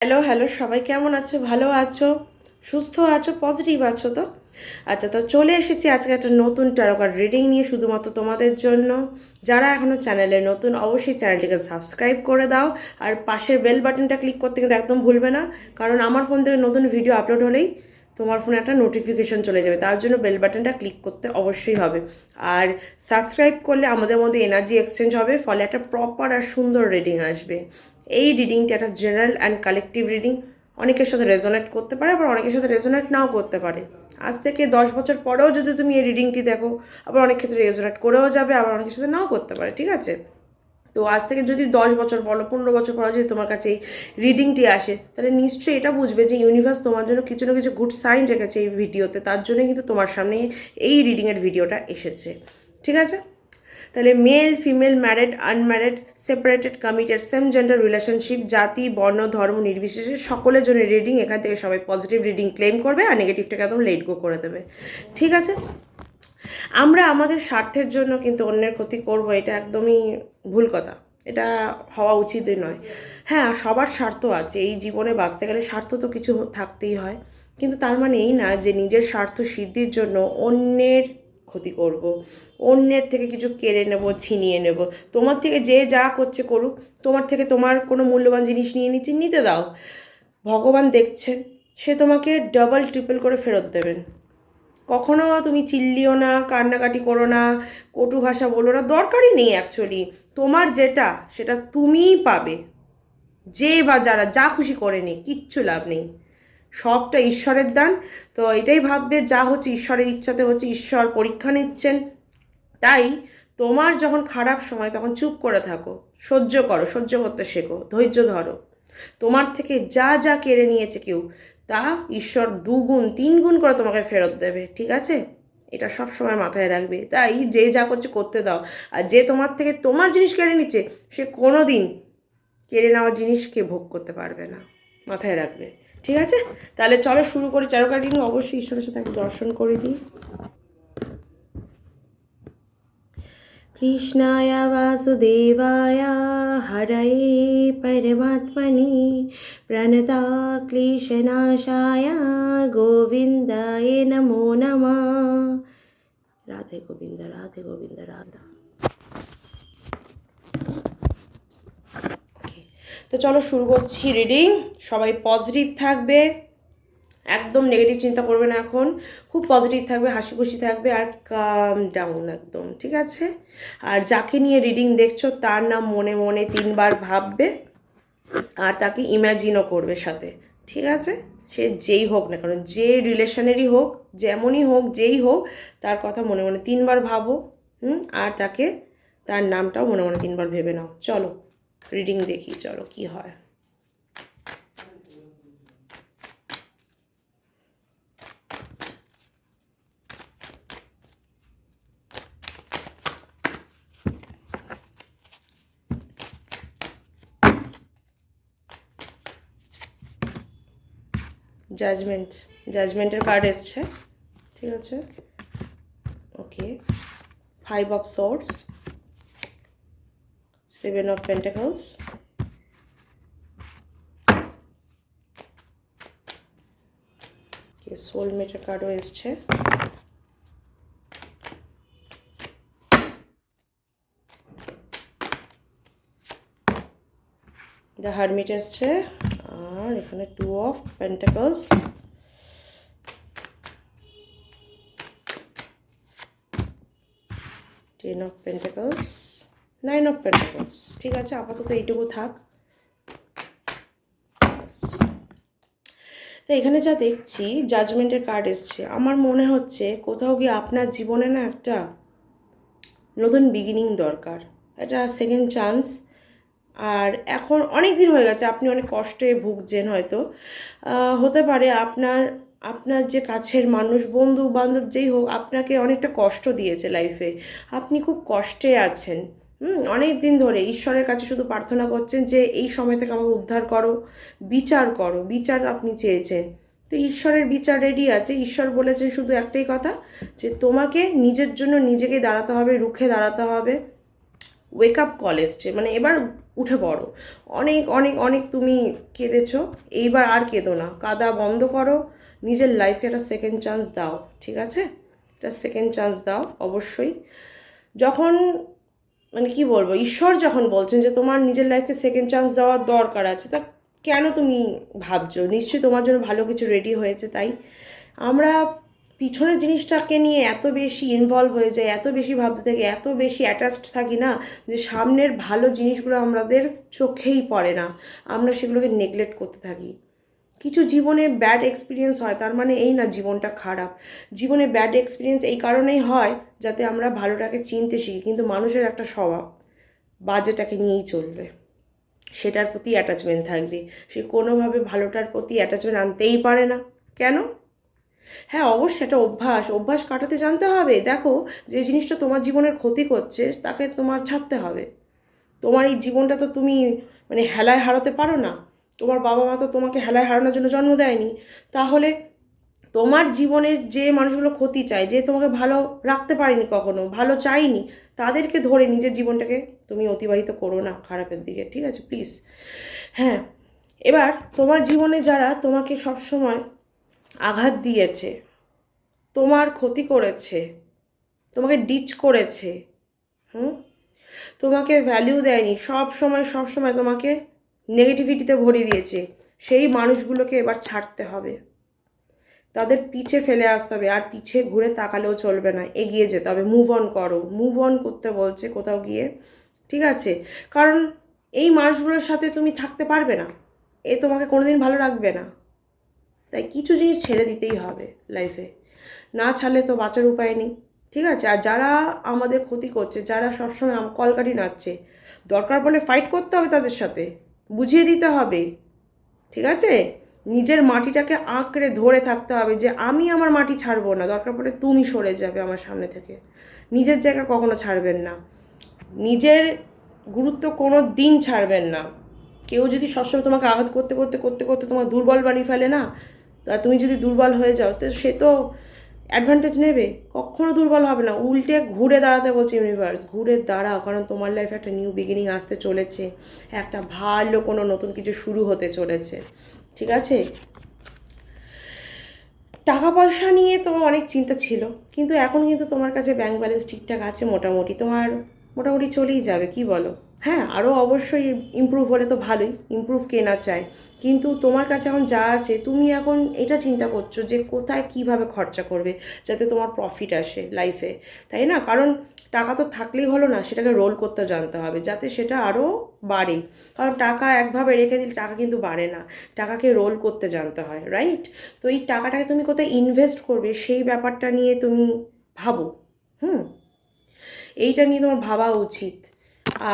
Hello hello, সবাই কেমন আছো? ভালো আছো, সুস্থ আছো, পজিটিভ আছো তো? আচ্ছা, তো চলে এসেছি আজকে একটা নতুন ট্যারো কার্ড রিডিং নিয়ে, শুধুমাত্র তোমাদের জন্য। যারা এখনও চ্যানেলে নতুন, অবশ্যই চ্যানেলটিকে সাবস্ক্রাইব করে দাও। আর পাশের বেল বাটনটা ক্লিক করতে কিন্তু একদম ভুলবে না, কারণ আমার ফোন থেকে নতুন ভিডিও আপলোড হলেই তোমার ফোনে একটা নোটিফিকেশন চলে যাবে। তার জন্য বেল বাটনটা ক্লিক করতে অবশ্যই হবে। আর সাবস্ক্রাইব করলে আমাদের মধ্যে এনার্জি এক্সচেঞ্জ হবে, ফলে একটা প্রপার আর সুন্দর রিডিং আসবে। এই রিডিংটা একটা জেনারেল অ্যান্ড কালেকটিভ রিডিং। অনেকের সাথে রেজোনেট করতে পারে, আবার অনেকের সাথে রেজোনেট নাও করতে পারে। আজ থেকে 10 বছর পরেও যদি তুমি এই রিডিংটি দেখো, আবার অনেক ক্ষেত্রে রেজোনেট করেও যাবে, আবার অনেকের সাথে নাও করতে পারে, ঠিক আছে? তো আজ থেকে যদি 10 বছর বলো, 15 বছর পরে যদি তোমার কাছে এই রিডিংটি আসে, তাহলে নিশ্চয়ই এটা বুঝবে যে ইউনিভার্স তোমার জন্য কিছু না কিছু গুড সাইন রেখেছে এই ভিডিওতে। তার জন্যই কিন্তু তোমার সামনে এই রিডিংয়ের ভিডিওটা এসেছে, ঠিক আছে? তাহলে male, female, married, unmarried, separated, committed, same gender relationship, জাতি, বর্ণ, ধর্ম নির্বিশেষে সকলের জন্য রিডিং। এখান থেকে সবাই পজিটিভ রিডিং ক্লেম করবে আর নেগেটিভটাকে একদম লেট গো করে দেবে, ঠিক আছে? আমরা আমাদের স্বার্থের জন্য কিন্তু অন্যের ক্ষতি করব, এটা একদমই ভুল কথা। এটা হওয়া উচিতই নয়। হ্যাঁ, সবার স্বার্থ আছে, এই জীবনে বাঁচতে গেলে স্বার্থ তো কিছু থাকতেই হয়, কিন্তু তার মানে এই না যে নিজের স্বার্থ সিদ্ধির জন্য অন্যের ক্ষতি করব, অন্যের থেকে কিছু কেড়ে নেব, ছিনিয়ে নেব। তোমার থেকে যে যা করছে করুক, তোমার থেকে তোমার কোনো মূল্যবান জিনিস নিয়ে নিচ্ছে, নিতে দাও। ভগবান দেখছেন, সে তোমাকে ডাবল ট্রিপল করে ফেরত দেবেন। কখনো তুমি চিল্লিও না, কান্নাকাটি করো না, কটু ভাষা বলো না, দরকারই নেই। অ্যাকচুয়ালি তোমার যেটা, সেটা তুমিই পাবে। যে বা যারা যা খুশি করে নি, কিচ্ছু লাভ নেই। সবটা ঈশ্বরের দান। তো এটাই ভাববে, যা হচ্ছে ঈশ্বরের ইচ্ছাতে হচ্ছে, ঈশ্বর পরীক্ষা নিচ্ছেন। তাই তোমার যখন খারাপ সময়, তখন চুপ করে থাকো, সহ্য করো, সহ্য করতে শেখো, ধৈর্য ধরো। তোমার থেকে যা যা কেড়ে নিয়েছে কেউ, তা ঈশ্বর 2 গুণ 3 গুণ করে তোমাকে ফেরত দেবে, ঠিক আছে? এটা সব সময় মাথায় রাখবে। তাই যে যা করছে করতে দাও। আর যে তোমার থেকে তোমার জিনিস কেড়ে নিচ্ছে, সে কোনো দিন কেড়ে নেওয়া জিনিসকে ভোগ করতে পারবে না, মাথায় রাখবে, ঠিক আছে? তাহলে চলো শুরু করি ট্যারো কার্ডিং। অবশ্যই ঈশ্বরের সাথে একটু দর্শন করে দিই। कृष्णाय वासुदेवाय हरये परमात्मने प्रणतक्लेशनाशाय गोविन्दाय नमो नमः। राधे गोविंद, राधे गोविंद, राधा। তো চলো শুরু করছি রিডিং। সবাই পজিটিভ থাকবে, একদম নেগেটিভ চিন্তা করবে না এখন। খুব পজিটিভ থাকবে, হাসি খুশি থাকবে, আর কাম ডাউন একদম, ঠিক আছে? আর যাকে নিয়ে রিডিং দেখছো, তার নাম মনে মনে 3বার ভাববে, আর তাকে ইম্যাজিনও করবে সাথে, ঠিক আছে? সে যেই হোক না কারণ, যে রিলেশনেরই হোক, যেমনই হোক, যেই হোক, তার কথা মনে মনে 3বার ভাবো। আর তাকে, তার নামটাও মনে মনে 3বার ভেবে নাও। চলো রিডিং দেখি, চলো কি হয়। জাজমেন্ট, জাজমেন্টের কার্ড এসছে, ঠিক আছে? ওকে, 5 of Swords, 7 of Pentacles, সোলমেটের কার্ডও এসছে, দ্য হারমিট এসছে, আর এখানে 2 of Pentacles, Ten of Pentacles, 9 of Pentacles, ঠিক আছে? আপাতত এইটুকু থাক। তো এখানে যা দেখছি, জাজমেন্টের কার্ড এসছে। আমার মনে হচ্ছে কোথাও গিয়ে আপনার জীবনে না একটা নতুন বিগিনিং দরকার, একটা সেকেন্ড চান্স। আর এখন অনেক দিন হয়ে গেছে, আপনি অনেক কষ্টে ভুগছেন হয়তো। হতে পারে আপনার আপনার যে কাছের মানুষ, বন্ধু বান্ধব যেই হোক, আপনাকে অনেকটা কষ্ট দিয়েছে লাইফে। আপনি খুব কষ্টে আছেন, অনেক দিন ধরে ঈশ্বরের কাছে শুধু প্রার্থনা করছেন যে এই সময় থেকে আমাকে উদ্ধার করো, বিচার করো, বিচার আপনি চেয়েছেন। তো ঈশ্বরের বিচার রেডি আছে। ঈশ্বর বলেছেন শুধু একটাই কথা, যে তোমাকে নিজের জন্য নিজেকে দাঁড়াতে হবে, রুখে দাঁড়াতে হবে। ওয়েক আপ কল এসছে, মানে এবার উঠে পড়ো। অনেক অনেক অনেক তুমি কেঁদেছো, এইবার আর কেঁদো না, কাঁদা বন্ধ করো, নিজের লাইফকে একটা সেকেন্ড চান্স দাও, ঠিক আছে? একটা সেকেন্ড চান্স দাও অবশ্যই। যখন মানে কি বলবো, ঈশ্বর যখন বলছেন যে তোমার নিজের লাইফকে সেকেন্ড চান্স দেওয়ার দরকার আছে, তা কেন তুমি ভাবছো? নিশ্চয়ই তোমার জন্য ভালো কিছু রেডি হয়েছে। তাই আমরা পিছনের জিনিসটাকে নিয়ে এত বেশি ইনভলভ হয়ে যাই, এত বেশি ভাবতে থাকি, এত বেশি অ্যাটাচড থাকি না, যে সামনের ভালো জিনিসগুলো আমাদের চোখেই পড়ে না, আমরা সেগুলোকে নেগলেক্ট করতে থাকি। কিছু জীবনে ব্যাড এক্সপিরিয়েন্স হয়, তার মানে এই না জীবনটা খারাপ। জীবনে ব্যাড এক্সপিরিয়েন্স এই কারণেই হয় যাতে আমরা ভালোটাকে চিনতে শিখি। কিন্তু মানুষের একটা স্বভাব, বাজেটাকে নিয়েই চলবে, সেটার প্রতি অ্যাটাচমেন্ট থাকবে, সে কোনোভাবে ভালোটার প্রতি অ্যাটাচমেন্ট আনতেই পারে না। কেন? হ্যাঁ, অবশ্যই একটা অভ্যাস, অভ্যাস কাটাতে জানতে হবে। দেখো, যে জিনিসটা তোমার জীবনের ক্ষতি করছে তাকে তোমার ছাড়তে হবে। তোমার এই জীবনটা তো তুমি মানে হেলায় হারাতে পারো না। তোমার বাবা মা তো তোমাকে হেলায় হারানোর জন্য জন্ম দেয়নি। তাহলে তোমার জীবনের যে মানুষগুলো ক্ষতি চায়, যে তোমাকে ভালো রাখতে পারেনি, কখনো ভালো চাইনি, তাদেরকে ধরে নিজের জীবনটাকে তুমি অতিবাহিত করো না খারাপের দিকে, ঠিক আছে? প্লিজ। হ্যাঁ, এবার তোমার জীবনে যারা তোমাকে সবসময় আঘাত দিয়েছে, তোমার ক্ষতি করেছে, তোমাকে ডিচ করেছে, হুম, তোমাকে ভ্যালিউ দেয়নি, সব সময় তোমাকে নেগেটিভিটিতে ভরিয়ে দিয়েছে, সেই মানুষগুলোকে এবার ছাড়তে হবে, তাদের পিছে ফেলে আসতে হবে। আর পিছে ঘুরে তাকালেও চলবে না, এগিয়ে যেতে হবে, মুভ অন করো। মুভ অন করতে বলছে কোথাও গিয়ে, ঠিক আছে? কারণ এই মানুষগুলোর সাথে তুমি থাকতে পারবে না, এ তোমাকে কোনোদিন ভালো রাখবে না। তাই কিছু জিনিস ছেড়ে দিতেই হবে লাইফে, না ছাড়লে তো বাঁচার উপায় নেই, ঠিক আছে? আর যারা আমাদের ক্ষতি করছে, যারা সবসময় কলকাঠি নাড়ছে, দরকার পড়লে ফাইট করতে হবে তাদের সাথে, বুঝিয়ে দিতে হবে, ঠিক আছে? নিজের মাটিটাকে আঁকড়ে ধরে থাকতে হবে যে আমি আমার মাটি ছাড়বো না, দরকার পড়লে তুমি সরে যাবে আমার সামনে থেকে। নিজের জায়গা কখনো ছাড়বেন না, নিজের গুরুত্ব কোনো দিন ছাড়বেন না। কেউ যদি সবসময় তোমাকে আঘাত করতে করতে করতে করতে তোমার দুর্বল বানিয়ে ফেলে না, তা তুমি যদি দুর্বল হয়ে যাও, তো সে তো অ্যাডভান্টেজ নেবে, কখনো দুর্বল হবে না, উল্টে ঘুরে দাঁড়াতে বলছে ইউনিভার্স, ঘুরে দাঁড়াও, কারণ তোমার লাইফে একটা নিউ বিগিনিং আসতে চলেছে, একটা ভালো কোনো নতুন কিছু শুরু হতে চলেছে, ঠিক আছে? টাকা পয়সা নিয়ে তোমার অনেক চিন্তা ছিল, কিন্তু এখন কিন্তু তোমার কাছে ব্যাংক ব্যালেন্স ঠিকঠাক আছে মোটামুটি, তোমার মোটামুটি চলেই যাবে, কি বলো? হ্যাঁ, আরও অবশ্যই ইমপ্রুভ হলে তো ভালোই, ইমপ্রুভ কে না চায়, কিন্তু তোমার কাছে এখন যা আছে তুমি এখন এটা চিন্তা করছো যে কোথায় কিভাবে খরচা করবে যাতে তোমার প্রফিট আসে লাইফে, তাই না? কারণ টাকা তো থাকলেই হলো না, সেটাকে রোল করতে জানতে হবে যাতে সেটা আরও বাড়ে। কারণ টাকা একভাবে রেখে দিলে টাকা কিন্তু বাড়ে না, টাকাকে রোল করতে জানতে হয়, রাইট? তো এই টাকাটাকে তুমি কোথায় ইনভেস্ট করবে সেই ব্যাপারটা নিয়ে তুমি ভাবো। হুম, এইটা নিয়ে তোমার ভাবা উচিত।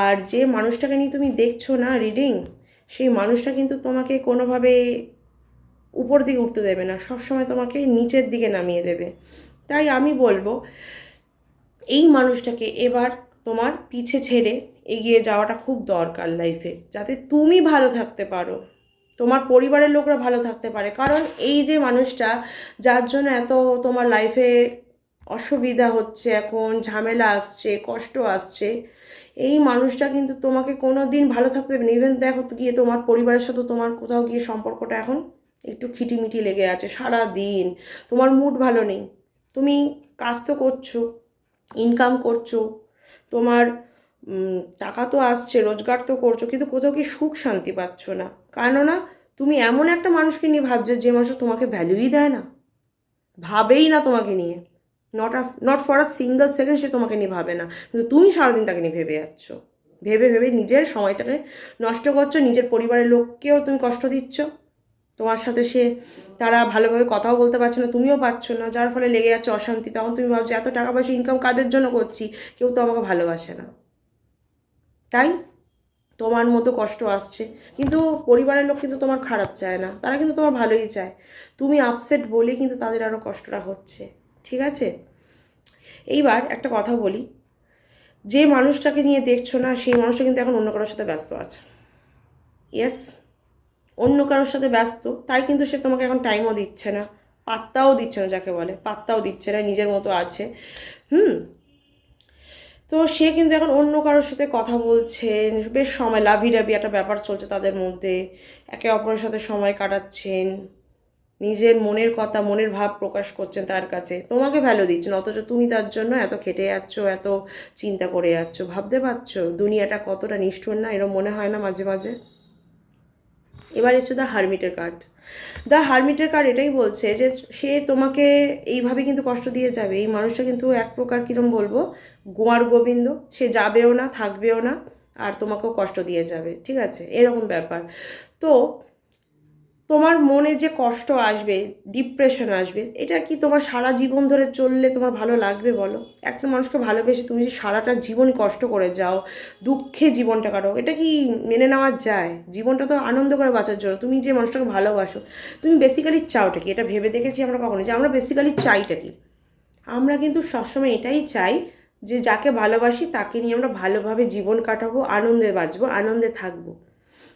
আর যে মানুষটাকে নিয়ে তুমি দেখছো না রিডিং, সেই মানুষটা কিন্তু তোমাকে কোনোভাবে উপর দিকে উঠতে দেবে না, সবসময় তোমাকে নিচের দিকে নামিয়ে দেবে। তাই আমি বলবো এই মানুষটাকে এবার তোমার পিছে ছেড়ে এগিয়ে যাওয়াটা খুব দরকার লাইফে, যাতে তুমি ভালো থাকতে পারো, তোমার পরিবারের লোকরা ভালো থাকতে পারে। কারণ এই যে মানুষটা, যার জন্য এত তোমার লাইফে অসুবিধা হচ্ছে, এখন ঝামেলা আসছে, কষ্ট আসছে, এই মানুষটা কিন্তু তোমাকে কোনো দিন ভালো থাকতে দেবে না। ইভেন দেখো তো গিয়ে তোমার পরিবারের সাথে তোমার কোথাও গিয়ে সম্পর্কটা এখন একটু খিটিমিটি লেগে আছে, সারা দিন তোমার মুড ভালো নেই, তুমি কাজ তো করছো, ইনকাম করছো, তোমার টাকা তো আসছে, রোজগার তো করছো, কিন্তু কোথাও কি সুখ শান্তি পাচ্ছ না। কেননা তুমি এমন একটা মানুষকে নিয়ে ভাবছো যে মানুষ তোমাকে ভ্যালুই দেয় না, ভাবেই না তোমাকে নিয়ে, not for a single second সে তোমাকে নিয়ে ভাবে না, কিন্তু তুমি সারাদিন তাকে নিয়ে ভেবে যাচ্ছ, ভেবে ভেবে নিজের সময়টাকে নষ্ট করছো, নিজের পরিবারের লোককেও তুমি কষ্ট দিচ্ছ, তোমার সাথে সে তারা ভালোভাবে কথাও বলতে পারছে না, তুমিও পাচ্ছ না, যার ফলে লেগে যাচ্ছে অশান্তি। তখন তুমি ভাবছো এত টাকা পয়সা ইনকাম কাদের জন্য করছি, কেউ তো আমাকে ভালোবাসে না, তাই তোমার মতো কষ্ট আসছে। কিন্তু পরিবারের লোক কিন্তু তোমার খারাপ চায় না, তারা কিন্তু তোমার ভালোই চায়, তুমি আপসেট বলে কিন্তু তাদের আরও কষ্টটা হচ্ছে, ঠিক আছে? এইবার একটা কথা বলি, যে মানুষটাকে নিয়ে দেখছো না সেই মানুষটা কিন্তু এখন অন্য কারোর সাথে ব্যস্ত আছে, ইয়েস, অন্য কারোর সাথে ব্যস্ত, তাই কিন্তু সে তোমাকে এখন টাইমও দিচ্ছে না, পাত্তাও দিচ্ছে না, যাকে বলে পাত্তাও দিচ্ছে না, নিজের মতো আছে। হুম, তো সে কিন্তু এখন অন্য কারোর সাথে কথা বলছেন, বেশ সময় লাভি ডাভি একটা ব্যাপার চলছে তাদের মধ্যে, একে অপরের সাথে সময় কাটাচ্ছেন, নিজের মনের কথা মনের ভাব প্রকাশ করছেন তার কাছে, তোমাকে ভ্যালু দিচ্ছেন, অথচ তুমি তার জন্য এত খেটে যাচ্ছ, এত চিন্তা করে যাচ্ছ। ভাবতে পারছো দুনিয়াটা কতটা নিষ্ঠুর না? এরকম মনে হয় না মাঝে মাঝে? এবার এসে দ্য হারমিটের কার্ড। দ্য হারমিটের কার্ড এটাই বলছে যে সে তোমাকে এইভাবে কিন্তু কষ্ট দিয়ে যাবে। এই মানুষটা কিন্তু এক প্রকার কীরকম বলবো, গোয়ার গোবিন্দ, সে যাবেও না থাকবেও না আর তোমাকেও কষ্ট দিয়ে যাবে, ঠিক আছে, এরকম ব্যাপার। তো তোমার মনে যে কষ্ট আসবে, ডিপ্রেশন আসবে, এটা কি তোমার সারা জীবন ধরে চললে তোমার ভালো লাগবে বলো? একটা মানুষকে ভালোবেসে তুমি যে সারাটা জীবন কষ্ট করে যাও, দুঃখে জীবনটা কাটো, এটা কি মেনে নেওয়া যায়? জীবনটা তো আনন্দ করে বাঁচার জন্য। তুমি যে মানুষটাকে ভালোবাসো, তুমি বেসিক্যালি চাওটা কি? এটা ভেবে দেখেছি আমরা কখনো যে আমরা বেসিক্যালি চাইটা কি? আমরা কিন্তু সবসময় এটাই চাই যে যাকে ভালোবাসি তাকে নিয়ে আমরা ভালোভাবে জীবন কাটাবো, আনন্দে বাঁচবো, আনন্দে থাকবো।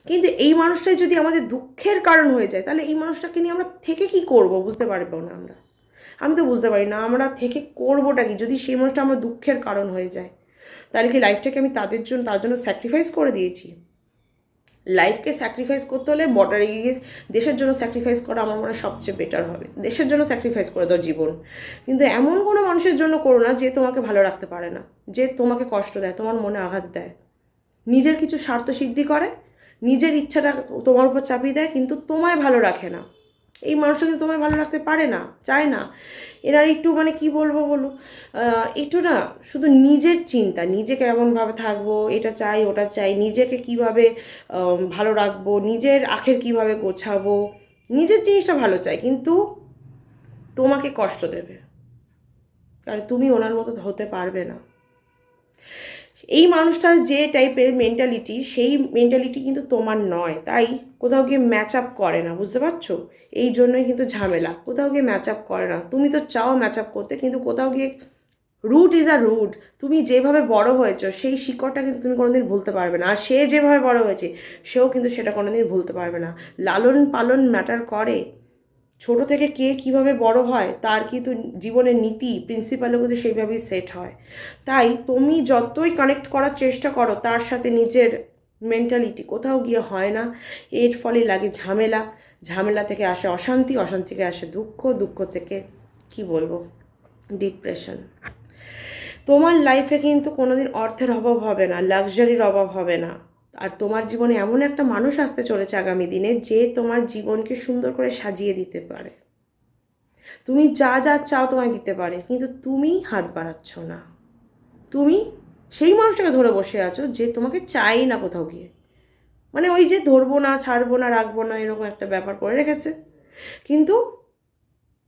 কিন্তু এই মানুষটাই যদি আমাদের দুঃখের কারণ হয়ে যায়, তাহলে এই মানুষটাকে নিয়ে আমরা থেকে কি করব? বুঝতে পারবো না আমরা। আমি তো বুঝতে পারি না আমরা থেকে করবোটা কি যদি সেই মানুষটা আমার দুঃখের কারণ হয়ে যায়। তাহলে কি লাইফটাকে আমি তার জন্য স্যাক্রিফাইস করে দিয়েছি? লাইফকে স্যাক্রিফাইস করতে হলে বর্ডারে গিয়ে দেশের জন্য স্যাক্রিফাইস করা আমার মনে হয় সবচেয়ে বেটার হবে। দেশের জন্য স্যাক্রিফাইস করে দাও জীবন, কিন্তু এমন কোনো মানুষের জন্য করো না যে তোমাকে ভালো রাখতে পারে না, যে তোমাকে কষ্ট দেয়, তোমার মনে আঘাত দেয়, নিজের কিছু স্বার্থ সিদ্ধি করে, নিজের ইচ্ছাটা তোমার উপর চাপিয়ে দেয়, কিন্তু তোমায় ভালো রাখে না। এই মানুষটা কিন্তু তোমায় ভালো রাখতে পারে না, চায় না। এরা একটু মানে কি বলবো বলো, একটু না শুধু নিজের চিন্তা, নিজে কেমনভাবে থাকবো, এটা চাই ওটা চাই, নিজেকে কিভাবে ভালো রাখবো, নিজের আখের কিভাবে গোছাবো, নিজের জিনিসটা ভালো চাই, কিন্তু তোমাকে কষ্ট দেবে, কারণ তুমি ওনার মতো হতে পারবে না। এই মানুষটার যে টাইপের মেন্টালিটি, সেই মেন্টালিটি কিন্তু তোমার নয়, তাই কোথাও গিয়ে ম্যাচ আপ করে না, বুঝতে পারছো? এই জন্যই কিন্তু ঝামেলা, কোথাও গিয়ে ম্যাচ আপ করে না। তুমি তো চাও ম্যাচ আপ করতে, কিন্তু কোথাও গিয়ে রুট ইজ আ রুট। তুমি যেভাবে বড় হয়েছো সেই শিকড়টা কিন্তু তুমি কোনোদিন ভুলতে পারবে না, আর সে যেভাবে বড় হয়েছে সেও কিন্তু সেটা কোনোদিন ভুলতে পারবে না। লালন পালন ম্যাটার করে। ছোট থেকে কে কিভাবে বড় হয় তার কিন্তু জীবনের নীতি প্রিন্সিপালও কিন্তু সেইভাবেই সেট হয়। তাই তুমি যতই কানেক্ট করার চেষ্টা করো তার সাথে নিজের মেন্টালিটি কোথাও গিয়ে হয় না, এর ফলে লাগে ঝামেলা, ঝামেলা থেকে আসে অশান্তি, অশান্তি থেকে আসে দুঃখ, দুঃখ থেকে কি বলবো, ডিপ্রেশন। তোমার লাইফে কিন্তু কোনোদিন অর্থের অভাব হবে না, লাক্সারির অভাব হবে না। আর তোমার জীবনে এমন একটা মানুষ আসতে চলেছে আগামী দিনে যে তোমার জীবনকে সুন্দর করে সাজিয়ে দিতে পারে। তুমি যা যা চাও তোমায় দিতে পারে, কিন্তু তুমি হাত বাড়াচ্ছ না। তুমি সেই মানুষটাকে ধরে বসে আছো যে তোমাকে চাই না কোথাও গিয়ে, মানে ওই যে ধরবো না, ছাড়বো না, রাখবো না, এরকম একটা ব্যাপার করে রেখেছে, কিন্তু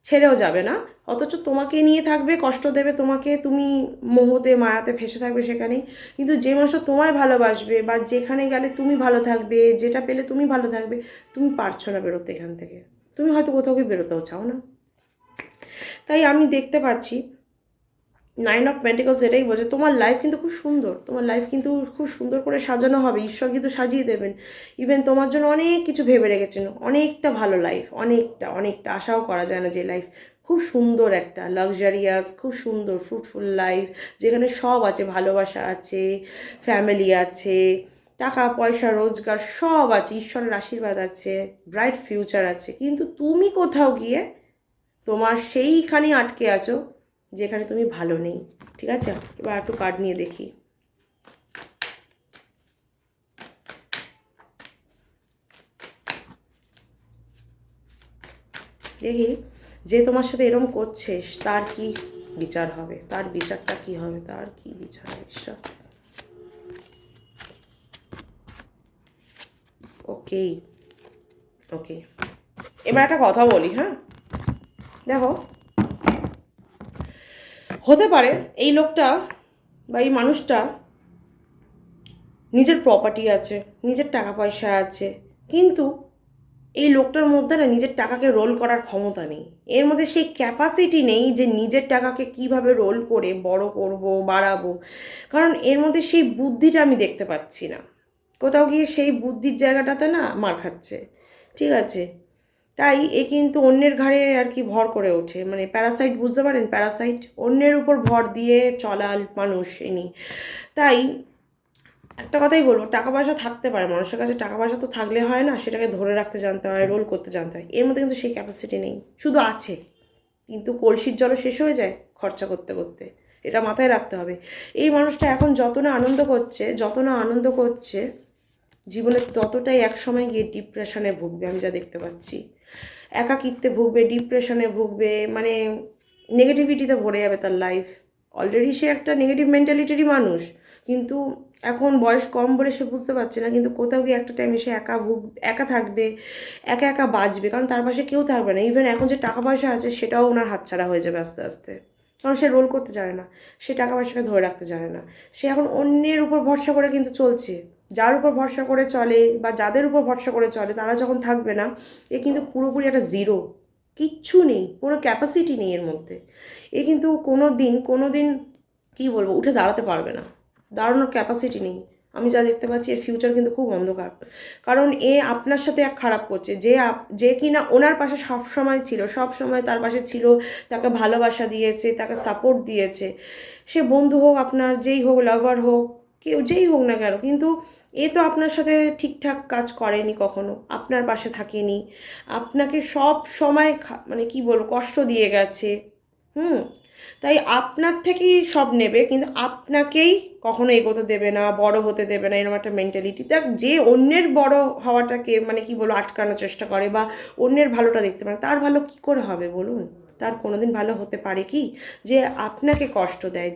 ছেড়েও যাবে না। অথচ তোমাকে নিয়ে থাকবে, কষ্ট দেবে তোমাকে, তুমি মোহতে মায়াতে ফেসে থাকবে সেখানেই। কিন্তু যে মানুষটা তোমায় ভালোবাসবে বা যেখানে গেলে তুমি ভালো থাকবে, যেটা পেলে তুমি ভালো থাকবে, তুমি পারছো না বেরোতে এখান থেকে। তুমি হয়তো কোথাও গিয়ে বেরোতেও চাও না। তাই আমি দেখতে পাচ্ছি 9 অফ পেন্টিকলস এটাই বলছে, তোমার লাইফ কিন্তু খুব সুন্দর, তোমার লাইফ কিন্তু খুব সুন্দর করে সাজানো হবে, ঈশ্বর কিন্তু সাজিয়ে দেবেন। ইভেন তোমার জন্য অনেক কিছু ভেবে রেখেছেন, অনেকটা ভালো লাইফ, অনেকটা অনেকটা আশাও করা যায় না যে লাইফ খুব সুন্দর, একটা লাক্সারিয়াস, খুব সুন্দর ফ্রুটফুল লাইফ, যেখানে সব আছে, ভালোবাসা আছে, ফ্যামিলি আছে, টাকা পয়সা রোজগার সব আছে, ঈশ্বরের আশীর্বাদ আছে, ব্রাইট ফিউচার আছে। কিন্তু তুমি কোথাও গিয়ে তোমার সেইখানে আটকে আছো যেখানে তুমি ভালো নেই, ঠিক আছে? এবার একটু কার্ড নিয়ে দেখি। দেখি যে তোমার সাথে এরম করছে তার কি বিচার হবে, তার বিচারটা কি হবে, তার কি বিচার হবে ঈশ্বর। ওকে ওকে, এবার একটা কথা বলি, হ্যাঁ দেখো, হতে পারে এই লোকটা বা এই মানুষটা নিজের প্রপার্টি আছে, নিজের টাকা পয়সা আছে, কিন্তু এই লোকটার মধ্যে না নিজের টাকাকে রোল করার ক্ষমতা নেই, এর মধ্যে সেই ক্যাপাসিটি নেই যে নিজের টাকাকে কিভাবে রোল করে বড় করব, বাড়াবো। কারণ এর মধ্যে সেই বুদ্ধিটা আমি দেখতে পাচ্ছি না, কোথাও গিয়ে সেই বুদ্ধির জায়গাটাতে না মার খাচ্ছে, ঠিক আছে? তাই এ কিন্তু অন্যের ঘাড়ে আর কি ভর করে ওঠে, মানে প্যারাসাইট, বুঝতে পারেন, প্যারাসাইট, অন্যের উপর ভর দিয়ে চলা মানুষ ইনি। তাই একটা কথাই বলবো, টাকা পয়সা থাকতে পারে মানুষের কাছে, টাকা পয়সা তো থাকলে হয় না, সেটাকে ধরে রাখতে জানতে হয়, রোল করতে জানতে হয়। এর মধ্যে কিন্তু সেই ক্যাপাসিটি নেই, শুধু আছে, কিন্তু কলসির জলও শেষ হয়ে যায় খরচা করতে করতে, এটা মাথায় রাখতে হবে। এই মানুষটা এখন যত না আনন্দ করছে জীবনে, ততটাই এক সময় গিয়ে ডিপ্রেশনে ভুগবে, আমি যা দেখতে পাচ্ছি। একাকিত্বে ভুগবে, ডিপ্রেশনে ভুগবে, মানে নেগেটিভিটিতে ভরে যাবে তার লাইফ। অলরেডি সে একটা নেগেটিভ মেন্টালিটিরই মানুষ, কিন্তু এখন বয়স কম বলে সে বুঝতে পারছে না, কিন্তু কোথাও গিয়ে একটা টাইমে সে একা থাকবে, একা একা বাঁচবে, কারণ তার পাশে কেউ থাকবে না। ইভেন এখন যে টাকা পয়সা আছে সেটাও ওনার হাতছাড়া হয়ে যাবে আস্তে আস্তে, কারণ সে রোল করতে জানে না, সে টাকা পয়সাকে ধরে রাখতে জানে না। সে এখন অন্যের উপর ভরসা করে কিন্তু চলছে। যার উপর ভরসা করে চলে বা যাদের উপর ভরসা করে চলে, তারা যখন থাকবে না, এ কিন্তু পুরোপুরি একটা জিরো, কিচ্ছু নেই, কোনো ক্যাপাসিটি নেই এর মধ্যে। এ কিন্তু কোনো দিন কী বলবো, উঠে দাঁড়াতে পারবে না, দাঁড়ানোর ক্যাপাসিটি নেই। আমি যা দেখতে পাচ্ছি এর ফিউচার কিন্তু খুব অন্ধকার, কারণ এ আপনার সাথে এক খারাপ করছে, যে কিনা ওনার পাশে সব সময় ছিল, সব সময় তার পাশে ছিল, তাকে ভালোবাসা দিয়েছে, তাকে সাপোর্ট দিয়েছে, সে বন্ধু হোক, আপনার যেই হোক, লাভার হোক, কেউ যেই হোক না কেন, কিন্তু এ তো আপনার সাথে ঠিকঠাক কাজ করেনি কখনো, আপনার পাশে থাকেনি, আপনাকে সব সময় মানে কি বলবো, কষ্ট দিয়ে গেছে। তাই আপনার থেকেই সব নেবে, কিন্তু আপনাকেই কখনো এগোতে দেবে না, বড় হতে দেবে না, এরকম একটা মেন্টালিটি। দেখ, যে অন্যের বড় হওয়াটাকে মানে কি বলবো আটকানোর চেষ্টা করে বা অন্যের ভালোটা দেখতে পারে, তার ভালো কি করে হবে বলুন? তার কোনোদিন ভালো হতে পারে কি? যে আপনাকে কষ্ট দেয়,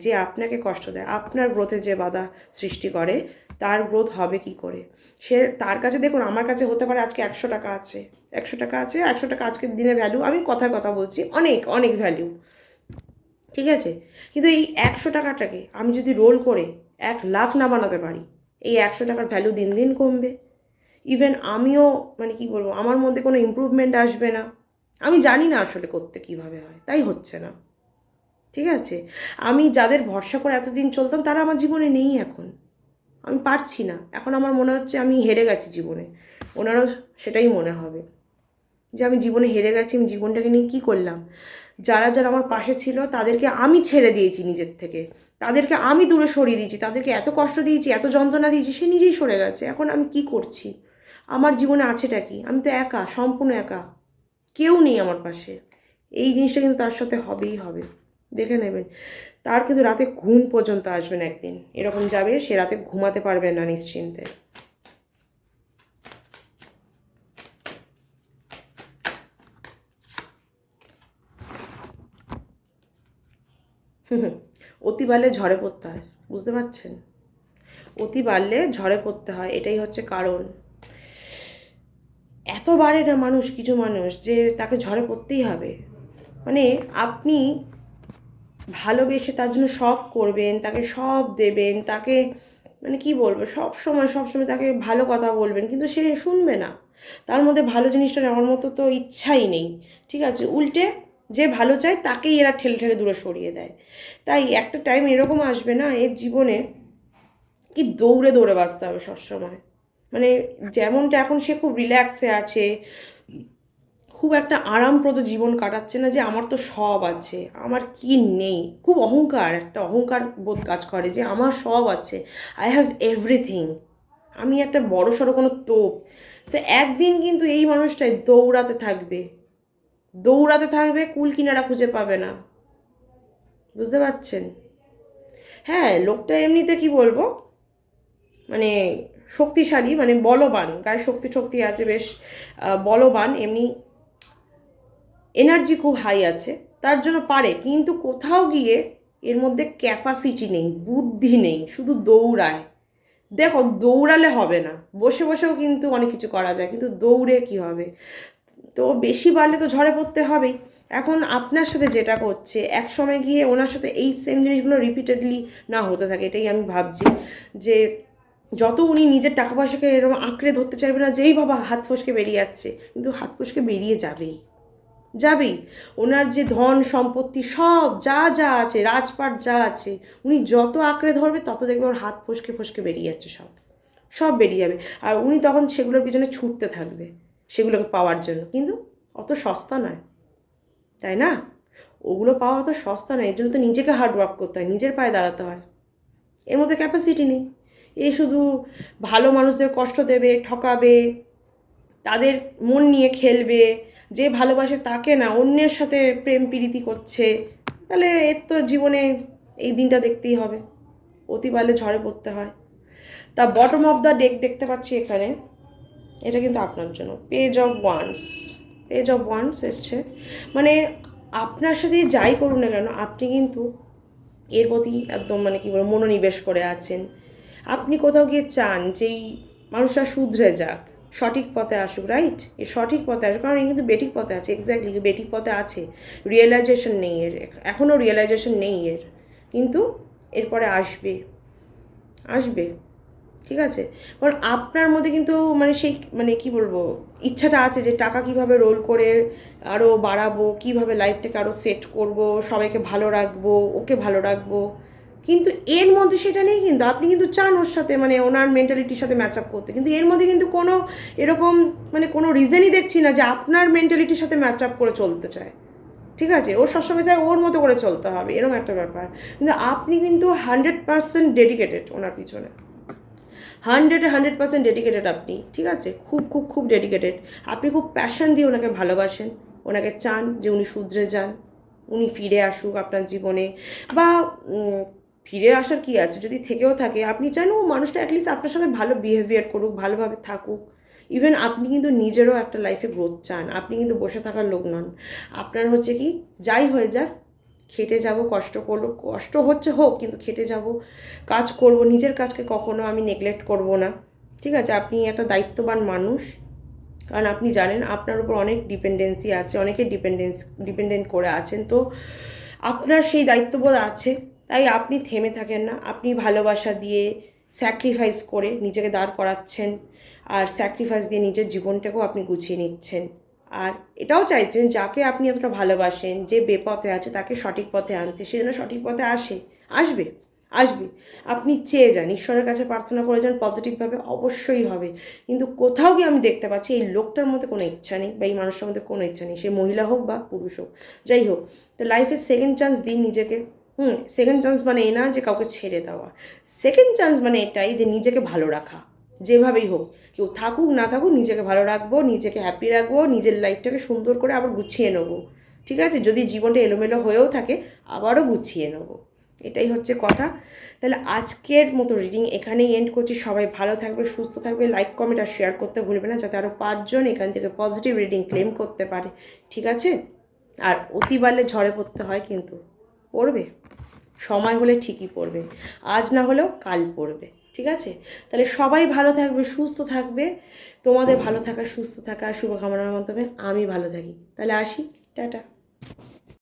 আপনার গ্রোথে যে বাধা সৃষ্টি করে, তার গ্রোথ হবে কি করে? সে তার কাছে, দেখুন আমার কাছে হতে পারে আজকে 100 টাকা আছে, 100 টাকা আজকের দিনে ভ্যালু, আমি কথার কথা বলছি, অনেক অনেক ভ্যালু, ঠিক আছে? কিন্তু এই 100 টাকাটাকে আমি যদি রোল করে 1 লাখ না বানাতে পারি, এই 100 টাকার ভ্যালু দিন দিন কমবে। ইভেন আমিও মানে কি বলবো, আমার মধ্যে কোনো ইমপ্রুভমেন্ট আসবে না। আমি জানি না আসলে করতে কীভাবে হয়, তাই হচ্ছে না, ঠিক আছে? আমি যাদের ভরসা করে এতদিন চলতাম, তারা আমার জীবনে নেই এখন, আমি পারছি না, এখন আমার মনে হচ্ছে আমি হেরে গেছি জীবনে। ওনারও সেটাই মনে হবে যে আমি জীবনে হেরে গেছি, আমি জীবনটাকে নিয়ে কী করলাম। যারা যারা আমার পাশে ছিল তাদেরকে আমি ছেড়ে দিয়েছি নিজের থেকে, তাদেরকে আমি দূরে সরিয়ে দিয়েছি, তাদেরকে এত কষ্ট দিয়েছি, এত যন্ত্রণা দিয়েছি, সে নিজেই সরে গেছে। এখন আমি কি করছি? আমার জীবনে আছেটা কি? আমি তো একা, সম্পূর্ণ একা, কেউ নেই আমার পাশে। এই জিনিসটা কিন্তু তার সাথে হবেই হবে, দেখে নেবেন। তার কিন্তু রাতে ঘুম পর্যন্ত আসবে না, একদিন এরকম যাবে, সে রাতে ঘুমাতে পারবে না নিশ্চিন্তে। অতি বাড়লে ঝড়ে পড়তে হয়, বুঝতে পারছেন? অতি বাড়লে ঝড়ে পড়তে হয়, এটাই হচ্ছে কারণ। এত বাড়ে না মানুষ, কিছু মানুষ, যে তাকে ঝড়ে পড়তেই হবে। মানে আপনি ভালোবেসে তার জন্য সব করবেন, তাকে সব দেবেন, তাকে মানে কি বলবো, সব সময় তাকে ভালো কথা বলবেন, কিন্তু সে শুনবে না। তার মধ্যে ভালো জিনিসটা নেওয়ার মতো তো ইচ্ছাই নেই, ঠিক আছে? উল্টে যে ভালো চায় তাকেই এরা ঠেলে ঠেলে দূরে সরিয়ে দেয়। তাই একটা টাইম এরকম আসবে না এর জীবনে, কি দৌড়ে দৌড়ে বাঁচতে হবে সবসময়। মানে যেমনটা এখন সে খুব রিল্যাক্সে আছে, খুব একটা আরামপ্রদ জীবন কাটাচ্ছে না, যে আমার তো সব আছে, আমার কি নেই, খুব একটা অহংকার বোধ কাজ করে যে আমার সব আছে, আই হ্যাভ এভরিথিং, আমি একটা বড় সড়ো কোনো তোপ। তো একদিন কিন্তু এই মানুষটাই দৌড়াতে থাকবে, কুল কিনারা খুঁজে পাবে না, বুঝতে পারছেন? হ্যাঁ, লোকটা এমনিতে কি বলবো, মানে শক্তিশালী, মানে বলবান, গায়ে শক্তি আছে বেশ, বলবান, এমনি এনার্জি খুব হাই আছে, তার জন্য পারে, কিন্তু কোথাও গিয়ে এর মধ্যে ক্যাপাসিটি নেই, বুদ্ধি নেই, শুধু দৌড়ায়। দেখো, দৌড়ালে হবে না, বসে বসেও কিন্তু অনেক কিছু করা যায়, কিন্তু দৌড়ে কি হবে? তো বেশি বাড়লে তো ঝড়ে পড়তে হবেই। এখন আপনার সাথে যেটা করছে, এক সময় গিয়ে ওনার সাথে এই সেম জিনিসগুলো রিপিটেডলি না হতে থাকে, এটাই আমি ভাবছি। যে যত উনি নিজের টাকা পয়সাকে এরকম আঁকড়ে ধরতে চাইবে না, যেই বাবা হাত ফসকে বেরিয়ে যাচ্ছে, কিন্তু হাত ফসকে বেরিয়ে যাবেই। ওনার যে ধন সম্পত্তি সব যা যা আছে, রাজপাট যা আছে, উনি যত আঁকড়ে ধরবে তত দেখবে ওর হাত ফসকে ফসকে বেরিয়ে যাচ্ছে, সব বেরিয়ে যাবে। আর উনি তখন সেগুলোর পিছনে ছুটতে থাকবে, সেগুলোকে পাওয়ার জন্য, কিন্তু অত সস্তা নয়, তাই না? ওগুলো পাওয়া অত সস্তা নয়, এর জন্য তো নিজেকে হার্ড ওয়ার্ক করতে হয়, নিজের পায়ে দাঁড়াতে হয়। এর মধ্যে ক্যাপাসিটি নেই। এ শুধু ভালো মানুষদের কষ্ট দেবে, ঠকাবে, তাদের মন নিয়ে খেলবে, যে ভালোবাসে তাকে না, অন্যের সাথে প্রেম প্রীতি করছে, তাহলে এর তো জীবনে এই দিনটা দেখতেই হবে, অতি পারলে ঝড়ে পড়তে হয়। তা বটম অফ দ্য ডেক দেখতে পাচ্ছি এখানে, এটা কিন্তু আপনার জন্য page of wands. Page of wands এসছে, মানে আপনার সাথে যাই করুন না কেন, আপনি কিন্তু এর প্রতি একদম মানে কী বলবো মনোনিবেশ করে আছেন। আপনি কোথাও গিয়ে চান যে এই মানুষরা শুধরে যাক, সঠিক পথে আসুক, রাইট? এ সঠিক পথে আসুক, কারণ এ কিন্তু বেঠিক পথে আছে, এক্স্যাক্টলি বেঠিক পথে আছে, রিয়েলাইজেশন নেই এর, এখনও রিয়েলাইজেশন নেই এর, কিন্তু এরপরে আসবে, আসবে, ঠিক আছে? কারণ আপনার মধ্যে কিন্তু মানে সেই মানে কি বলবো ইচ্ছাটা আছে যে টাকা কিভাবে রোল করে আরও বাড়াবো, কিভাবে লাইফটাকে আরও সেট করব, সবাইকে ভালো রাখবো, ওকে ভালো রাখবো, কিন্তু এর মধ্যে সেটা নেই। কিন্তু আপনি কিন্তু চান ওর সাথে মানে ওনার মেন্টালিটির সাথে ম্যাচ আপ করতে, কিন্তু এর মধ্যে কিন্তু কোনো এরকম মানে কোনো রিজনই দেখছি না যে আপনার মেন্টালিটির সাথে ম্যাচ আপ করে চলতে চায়, ঠিক আছে? ও সবসময় চায় ওর মতো করে চলতে হবে, এরকম একটা ব্যাপার। কিন্তু আপনি কিন্তু 100% ডেডিকেটেড ওনার পিছনে, 100% ডেডিকেটেড আপনি, ঠিক আছে? খুব খুব খুব ডেডিকেটেড। আপনি খুব প্যাশন দিয়ে ওনাকে ভালোবাসেন, ওনাকে চান যে উনি শুধরে যান, উনি ফিরে আসুক আপনার জীবনে, বা ফিরে আসার কি আছে, যদি থেকেও থাকে আপনি চান ও মানুষটা অ্যাটলিস্ট আপনার সাথে ভালো বিহেভিয়ার করুক, ভালোভাবে থাকুক। ইভেন আপনি কিন্তু নিজেরও একটা লাইফে গ্রোথ চান, আপনি কিন্তু বসে থাকার লোক নন। আপনার হচ্ছে কি যাই হয়ে যাক, খেটে যাব, কষ্ট করবো, কষ্ট হচ্ছে হোক, কিন্তু খেটে যাব, কাজ করব, নিজের কাজকে কখনো আমি নেগলেক্ট করব না, ঠিক আছে? আপনি একটা দায়িত্ববান মানুষ, কারণ আপনি জানেন আপনার উপর অনেক ডিপেন্ডেন্সি আছে, অনেকে ডিপেন্ডেন্ট করে আছেন, তো আপনার সেই দায়িত্ববোধ আছে, তাই আপনি থেমে থাকেন না, আপনি ভালোবাসা দিয়ে স্যাক্রিফাইস করে নিজেকে দাঁড় করাচ্ছেন, আর স্যাক্রিফাইস দিয়ে নিজের জীবনটাকেও আপনি গুছিয়ে নিচ্ছেন। আর এটাও চাইছেন যাকে আপনি এতটা ভালোবাসেন, যে বেপথে আছে তাকে সঠিক পথে আনতে, সে যেন সঠিক পথে আসবে, আসবে। আপনি চেয়ে যান, ঈশ্বরের কাছে প্রার্থনা করে যান পজিটিভভাবে, অবশ্যই হবে। কিন্তু কোথাও গিয়ে আমি দেখতে পাচ্ছি এই লোকটার মধ্যে কোনো ইচ্ছা নেই, বা এই মানুষটার মধ্যে কোনো ইচ্ছা নেই, সে মহিলা হোক বা পুরুষ হোক, যাই হোক। তো লাইফে সেকেন্ড চান্স দিন নিজেকে। সেকেন্ড চান্স মানে এই না যে কাউকে ছেড়ে দেওয়া, সেকেন্ড চান্স মানে এটাই যে নিজেকে ভালো রাখা, যেভাবেই হোক, কেউ থাকুক না থাকুক, নিজেকে ভালো রাখবো, নিজেকে হ্যাপি রাখবো, নিজের লাইফটাকে সুন্দর করে আবার গুছিয়ে নেবো, ঠিক আছে? যদি জীবনটা এলোমেলো হয়েও থাকে আবারও গুছিয়ে নেবো, এটাই হচ্ছে কথা। তাহলে আজকের মতো রিডিং এখানেই এন্ড করছি। সবাই ভালো থাকবে, সুস্থ থাকবে, লাইক কমেন্ট আর শেয়ার করতে ভুলবে না, যাতে আরও 5 জন এখান থেকে পজিটিভ রিডিং ক্লেম করতে পারে, ঠিক আছে? আর অতি বাড়লে ঝড়ে পড়তে হয়, কিন্তু পড়বে, সময় হলে ঠিকই পড়বে, আজ না হলেও কাল পড়বে, ঠিক আছে? তাহলে সবাই ভালো থাকবে, সুস্থ থাকবে, তোমাদের ভালো থাকা, সুস্থ থাকা শুভকামনার মাধ্যমে আমি ভালো থাকি। তাহলে আসি, টাটা।